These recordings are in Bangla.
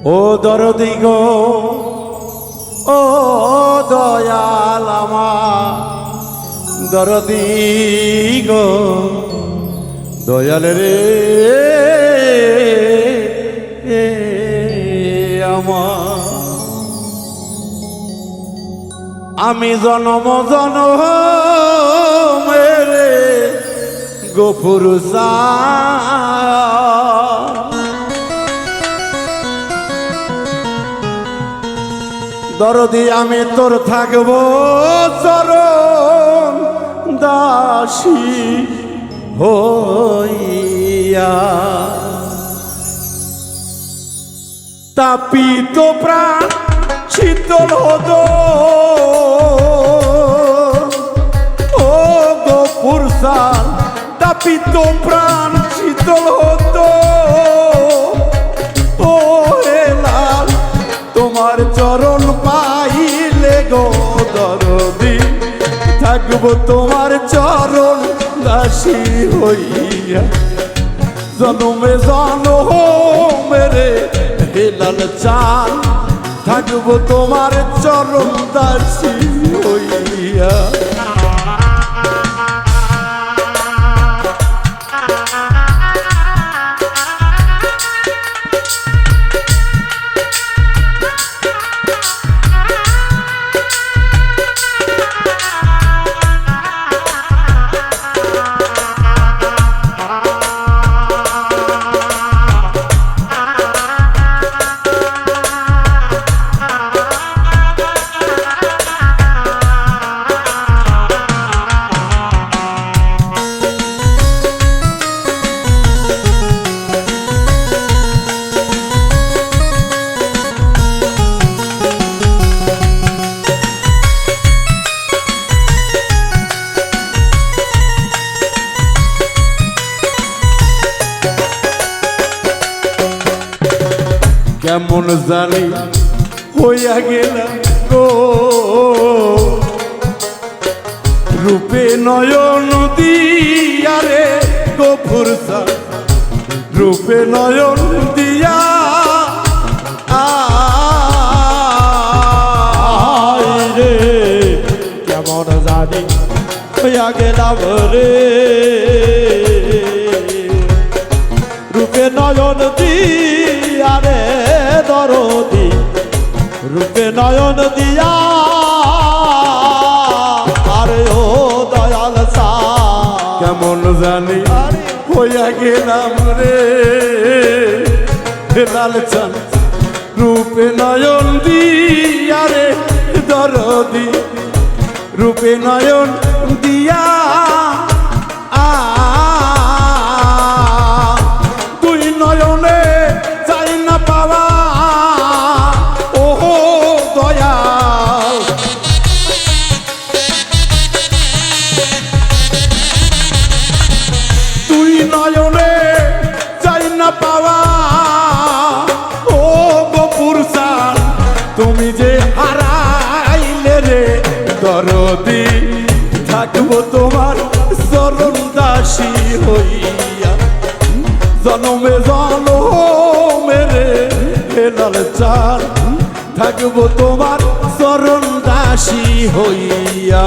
ও দরদি গো, ও দয়াল আমার দরদি গো, দয়াল রে আমার। আমি জনম জনমেরে গফুর দরদি, আমি তোর থাকব চরণ দাসী হইয়া। তাপিত প্রাণ শীতল হতো ও গফুর সাল, তাপিত প্রাণ শীতল হতো ও হেলাল, তোমার চরণ পাইলে গো দরদি, থাকবো তোমার চরণ দাসী হইয়া। জনমে জনমেরে হেলাল চান, থাকবো তোমার চরণ দাসী হইয়া। কেমন জানি হইয়া গেলাম গো, রূপে নয়ন দিয়া রে গফুর সাল, রূপে নয়ন দিয়া রে। কেমন জানি হইয়া গেলাম রে, রূপে নয়ন দিয়া রে দরদি, রূপে নয়ন দিয়া আরে ও দয়াল সা। কেমন জানি হইয়া গেলাম রে হেলাল চান, রূপে নয়ন দিয়া রে দরদি, রূপে নয়ন দিয়া তুই নয়নে চাই না পাওয়া ও দয়াল। তুই নয়নে চাই না পাওয়া ও গফুর সাল, তুমি যে হারাইলে রে দরদি, থাকবো তোমার চরণ দাসী হইয়া। জনমে জনমেরে হেলাল চান, থাকবো তোমার চরণ দাসী হইয়া।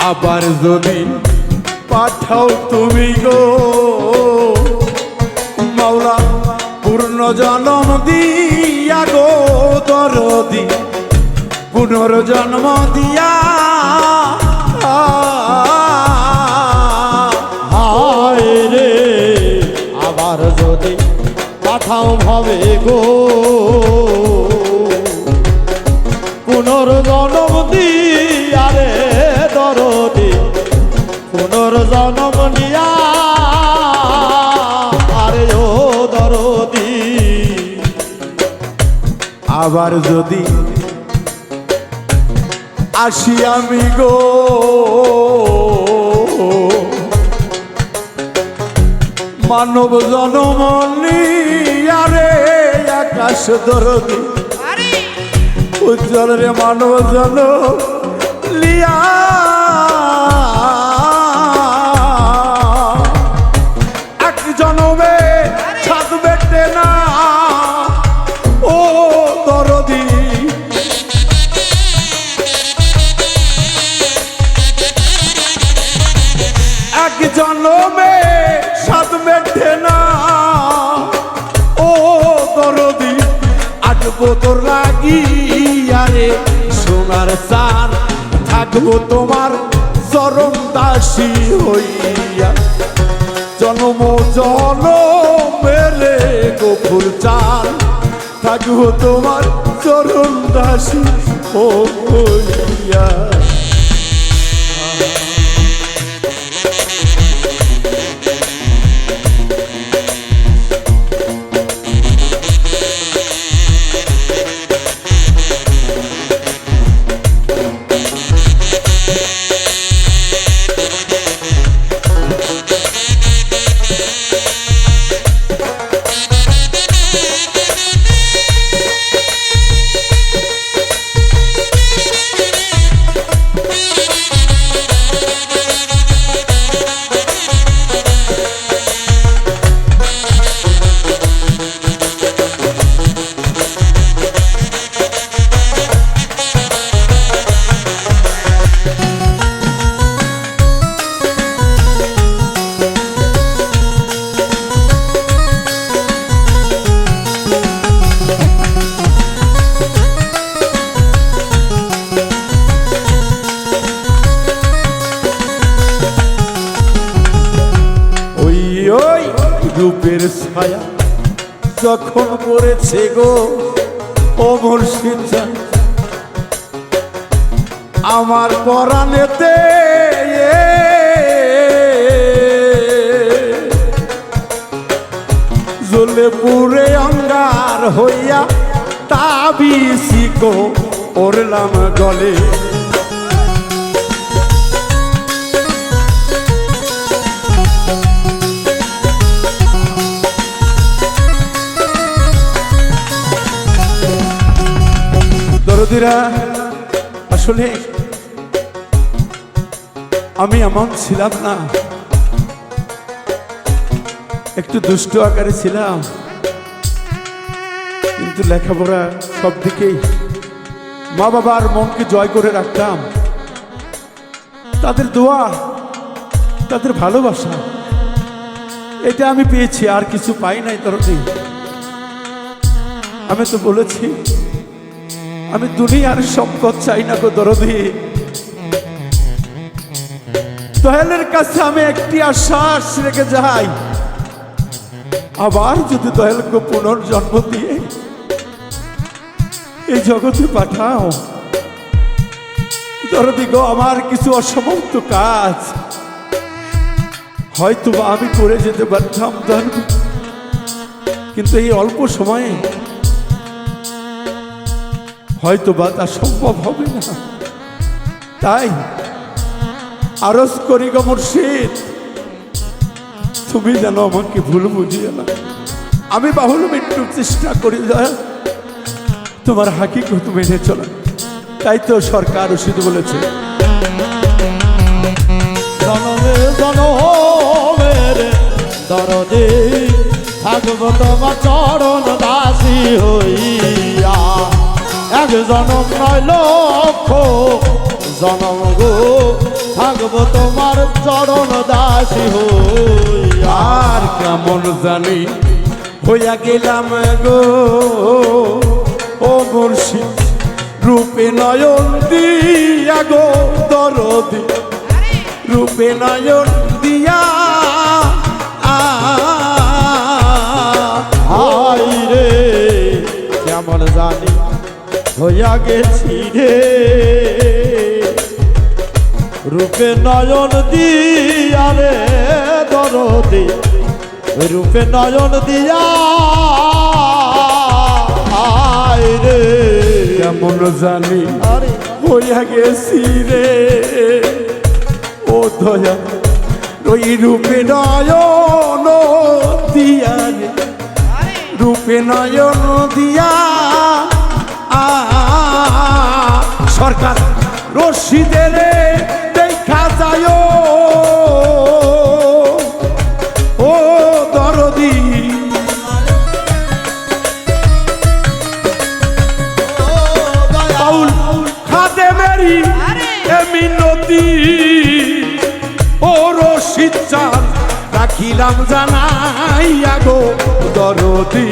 আবার যদি পাঠাও তুমি গো মাওলা পুর পুনর্জন্ম দিয়া গো দরদি পুনর্জন্ম দিয়া হায় রে আবার যদি পাঠাও ভাবে গো পুনর্জন্ম দিয়া রে দরদি পুনর্জন্ম নিয়া আরে ও দরদি আবার যদি আসি আমি গো মানব জনম নিয়া রে আকাশ দরদি উজ্জ্বল রে মানব জন লিয়া এক জনমে ছাদ বেটে না ও দরদি এক জনমে ছাদ বেটে না ও দরদি আসবো তোর লাগিয়া রে সোনার চান থাকবো তোমার চরণ দাসী হইয়া জনম জনমেরে গোপুর চান থাকবো তোমার চরণ দাসী হইয়া রূপের ছায়া যখন পড়েছে গো ও মুর্শিদ জান আমার পরাণেতে জ্বলে পুরে অঙ্গার হইয়া তাবিসি গো ওরলাম গলে দরদিরা আসলে আমি এমন ছিলাম না, একটু দুষ্ট আকারে ছিলাম, কিন্তু লেখাপড়া সব দিকেই মা বাবার মনকে জয় করে রাখতাম। তাদের দোয়া, তাদের ভালোবাসা, এটা আমি পেয়েছি, আর কিছু পাই নাই। দরদি আমি তো বলেছি আমি দুনিয়ার সম্পদ চাই না গো দরদি। দয়ালের কাছে আমি একটি আশ্বাস রেখে যাই, আবার যদি দয়ালকে পুনর্জন্ম দিয়ে এই জগতে পাঠাও দরদি গো, আমার কিছু অসমাপ্ত কাজ হয়তো বা আমি করে যেতে পারতাম দরদি, কিন্তু এই অল্প সময়ে হয়তো বা তা সম্ভব হবে না। তাই আরজ করি গো মুর্শিদ, তুমি যেন আমাকে ভুল বুঝিয়ে না। আমি বাহুল মৃত্যুর চেষ্টা করি, তোমার হাকিকত মেনে চলা। তাই তো সরকার ওষুধ বলেছে, জনমে জনমের দরদে থাকবো তোমার চরণ দাসী হইয়া। এক জনম নয় লক্ষ জনম গো থাকবো তোমার চরণ দাসী হইয়া। আর কেমন জানি হইয়া গেলাম গো ও মুর্শিদ রূপে নয়ন দিয়া গো দরদি রূপে নয়ন দিয়া হাই রে কেমন জানি হইয়া গেছি রে রূপে নয়ন দিয়া রে দরদি রূপে নয়ন দিয়া হাই রে কেমন জানি আরে হইয়া গেছি রে ও দয়া ওই রূপে নয়ন দিয়া রে রূপে নয়ন দিয়া সরকার রশিদের দেখা যায় ও দরদি বাউল খাদে মেরি মিনতি ও রশিদ চান রাখিলাম জানাইয়া গো দরদি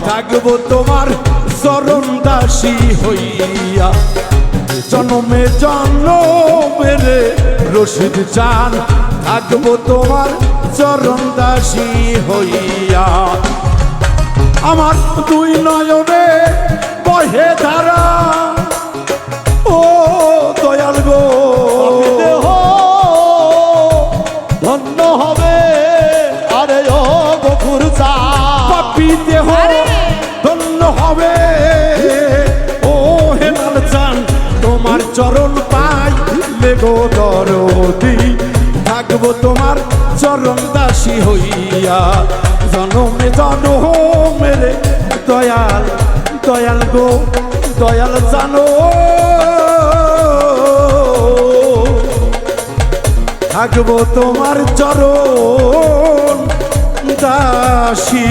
থাকবো তোমার চরণ দাসী হইয়া জন্মে জন্মের রশিদ চান থাকবো তোমার চরণ দাসী হইয়া আমার দুই নয়নে বহে ধারা ও দয়াল গো দেহ ধন্য হবে আরে ও গফুর চা পাপি দেহ ধন্য হবে ও হেলাল চান তোমার চরণ পাইলে গো দরদি থাকবো তোমার চরণ দাসী হইয়া জনমে জনমের দয়াল দয়াল গো দয়াল জানো থাকবো তোমার চরণ দাসী